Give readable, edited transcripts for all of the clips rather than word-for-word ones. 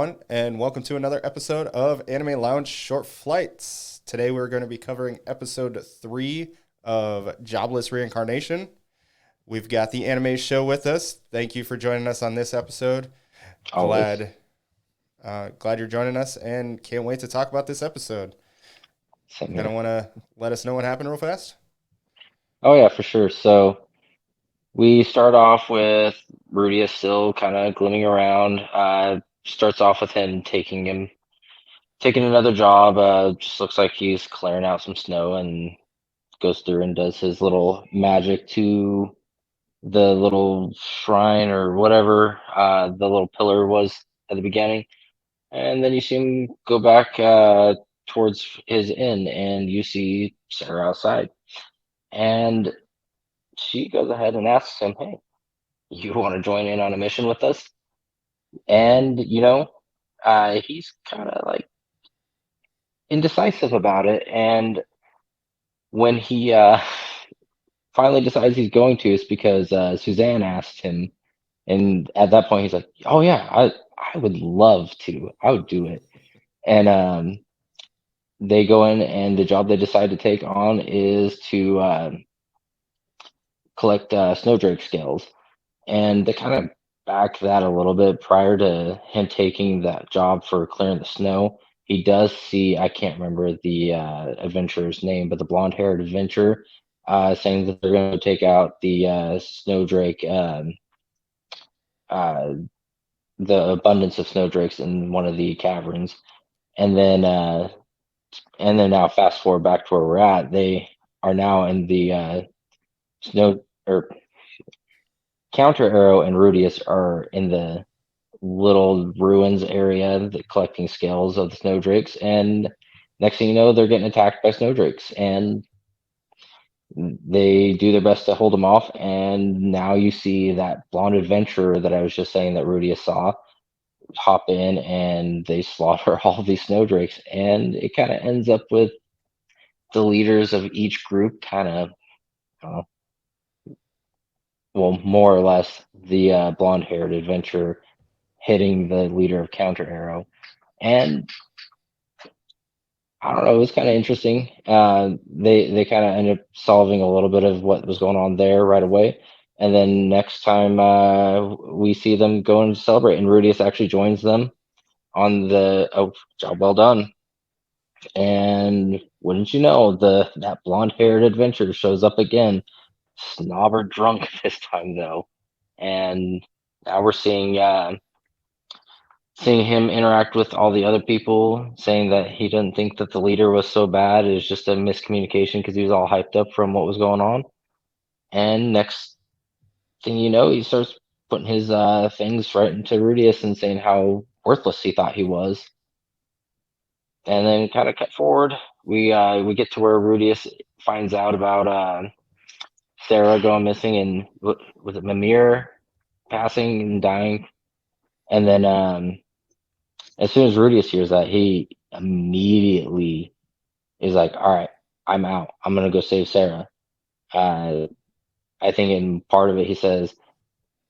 everyone, and welcome to another episode of Anime Lounge Short Flights. Today, we're going to be covering episode 3 of Jobless Reincarnation. We've got the anime show with us. Thank you for joining us on this episode. Always. Glad you're joining us, and can't wait to talk about this episode. Same Kind of here. want to let us know what happened real fast? Oh yeah, for sure. So we start off with Rudy is still kind of glooming around. Starts off with him taking another job. Just looks like he's clearing out some snow and goes through and does his little magic to the little shrine or whatever the little pillar was at the beginning. And then you see him go back towards his inn, and you see Sarah outside. And she goes ahead and asks him, "Hey, you want to join in on a mission with us?" And he's kind of like indecisive about it. And when he finally decides he's going to, it's because Suzanne asked him, and at that point he's like, "Oh yeah, I would love to. I would do it." And they go in, and the job they decide to take on is to collect snowdrake scales. And they kind of back that a little bit prior to him taking that job for clearing the snow. He does see, I can't remember the adventurer's name, but the blonde haired adventurer saying that they're going to take out the snowdrake, uh, the abundance of snowdrakes in one of the caverns. And then, uh, and then now fast forward back to where we're at. They are now in the snow or Counter Arrow and Rudius are in the little ruins area collecting scales of the snowdrakes, and next thing you know they're getting attacked by snowdrakes, and they do their best to hold them off. And now you see that blonde adventurer that I was just saying that Rudius saw hop in, and they slaughter all these snowdrakes, and it kind of ends up with the leaders of each group kind of uh, well, more or less the blonde haired adventurer hitting the leader of Counter Arrow. And I don't know. It was kind of interesting. They kind of ended up solving a little bit of what was going on there right away, and then next time we see them going to celebrate, and Rudius actually joins them on the job well done. And wouldn't you know, the that blonde-haired adventurer shows up again, snobber drunk this time though, and now we're seeing him interact with all the other people, saying that he didn't think that the leader was so bad. It was just a miscommunication because he was all hyped up from what was going on. And next thing you know, he starts putting his things right into Rudius and saying how worthless he thought he was. And then kind of cut forward, we get to where Rudius finds out about Sarah going missing, and was it Mimir passing and dying. And then as soon as Rudius hears that, he immediately is like, "All right, I'm out. I'm gonna go save Sarah." Uh, I think in part of it, he says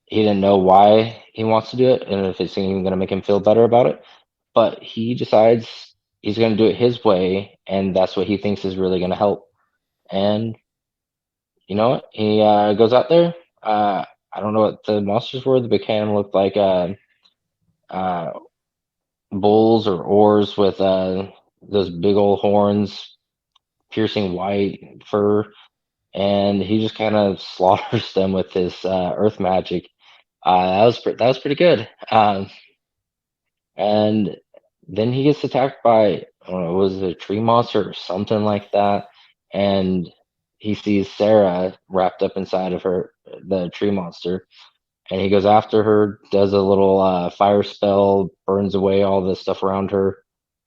he didn't know why he wants to do it, and if it's even gonna make him feel better about it. But he decides he's gonna do it his way, and that's what he thinks is really gonna help. And you know what? He goes out there. I don't know what the monsters were. The big can looked like uh, bulls or oars with those big old horns, piercing white fur, and he just kind of slaughters them with his earth magic. That was pretty good. And then he gets attacked by, I don't know, was it a tree monster or something like that? And he sees Sarah wrapped up inside of her, the tree monster, and he goes after her, does a little fire spell, burns away all the stuff around her,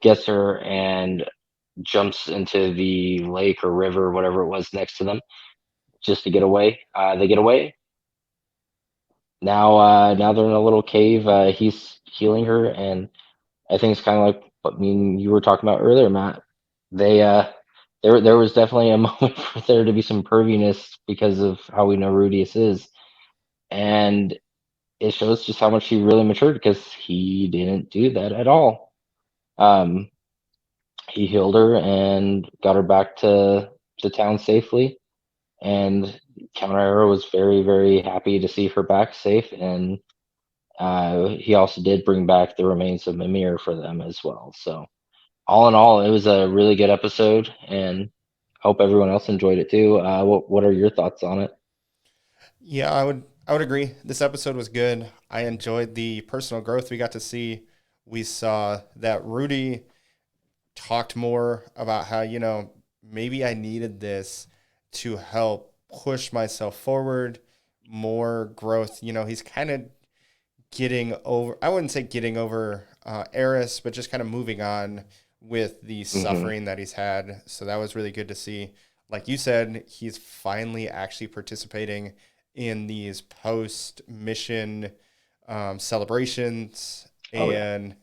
gets her, and jumps into the lake or river, whatever it was next to them, just to get away. They get away. Now they're in a little cave. He's healing her, and I think it's kind of like what me and you were talking about earlier, Matt. They there was definitely a moment for there to be some perviness because of how we know Rudius is, and it shows just how much he really matured because he didn't do that at all. Um, he healed her and got her back to town safely. And Counter Arrow was very, very happy to see her back safe. And he also did bring back the remains of Mimir for them as well. So, all in all, it was a really good episode, and hope everyone else enjoyed it too. What are your thoughts on it? Yeah, I would agree. This episode was good. I enjoyed the personal growth we got to see. We saw that Rudy talked more about how, maybe I needed this to help push myself forward, more growth. He's kind of getting over, I wouldn't say getting over Eris, but just kind of moving on with the Hmm. suffering that he's had. So that was really good to see. Like you said, he's finally actually participating in these post mission celebrations. Oh yeah, And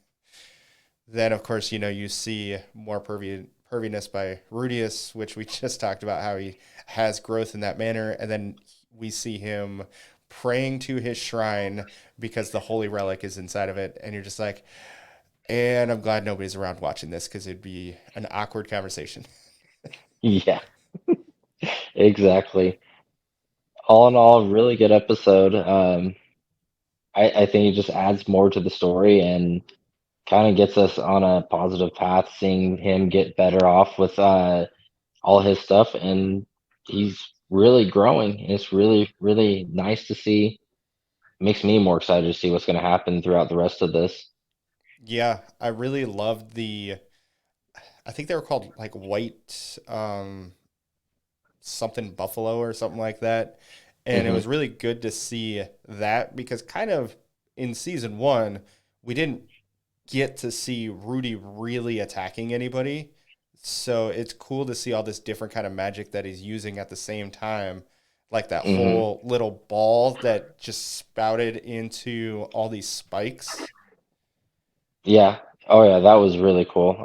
then, of course, you see more perviness by Rudius, which we just talked about how he has growth in that manner. And then we see him praying to his shrine because the holy relic is inside of it. And you're just like, and I'm glad nobody's around watching this because it'd be an awkward conversation. yeah, exactly. All in all, really good episode. I think it just adds more to the story and kind of gets us on a positive path, seeing him get better off with all his stuff, and he's really growing. It's really, really nice to see. Makes me more excited to see what's going to happen throughout the rest of this. Yeah, I really loved I think they were called like white something buffalo or something like that. And it Hmm. was really good to see that because kind of in season one, we didn't get to see Rudy really attacking anybody. So it's cool to see all this different kind of magic that he's using at the same time. Like that Hmm. whole little ball that just spouted into all these spikes. Yeah. Oh yeah, that was really cool.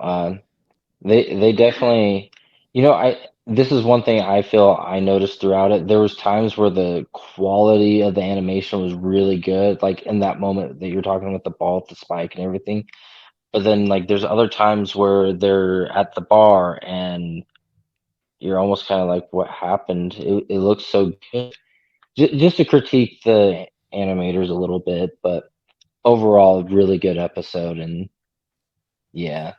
They definitely, I this is one thing I feel I noticed throughout it. There was times where the quality of the animation was really good, like in that moment that you're talking with the ball, the spike, and everything. But then like there's other times where they're at the bar and you're almost kind of like, what happened? It looks so good. Just to critique the animators a little bit, but overall, really good episode. And yeah.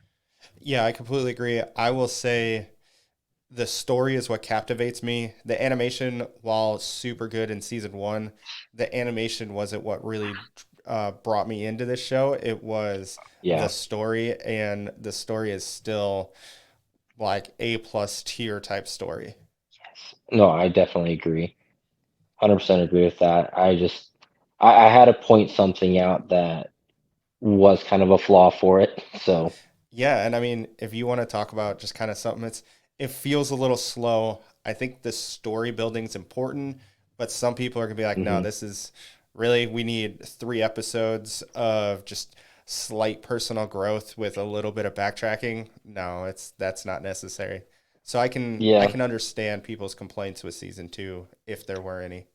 Yeah, I completely agree. I will say the story is what captivates me. The animation, while super good in season one, the animation wasn't what really brought me into this show. It was the Yeah. story, and the story is still like A plus tier type story. No, I definitely agree. 100% agree with that. I had to point something out that was kind of a flaw for it. So, Yeah, and I mean, if you want to talk about just kind of something it feels a little slow. I think the story building's important, but some people are gonna be like, no, mhm. this is really we need 3 episodes of just slight personal growth with a little bit of backtracking. No, that's not necessary. So I Yeah, can understand people's complaints with season two if there were any.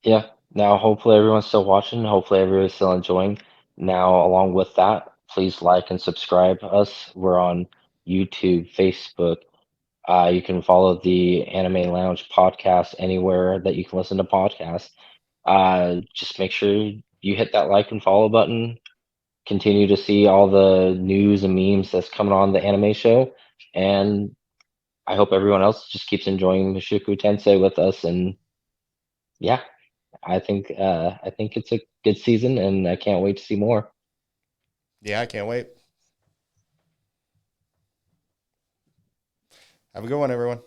yeah. Now, hopefully everyone's still watching. Hopefully everybody's still enjoying. Now, along with that, please like and subscribe us. We're on YouTube, Facebook. You can follow the Anime Lounge podcast anywhere that you can listen to podcasts. Just make sure you hit that like and follow button. Continue to see all the news and memes that's coming on the anime show. And I hope everyone else just keeps enjoying Mushoku Tensei with us. And yeah, I think it's a good season, and I can't wait to see more. Yeah, I can't wait. Have a good one, everyone.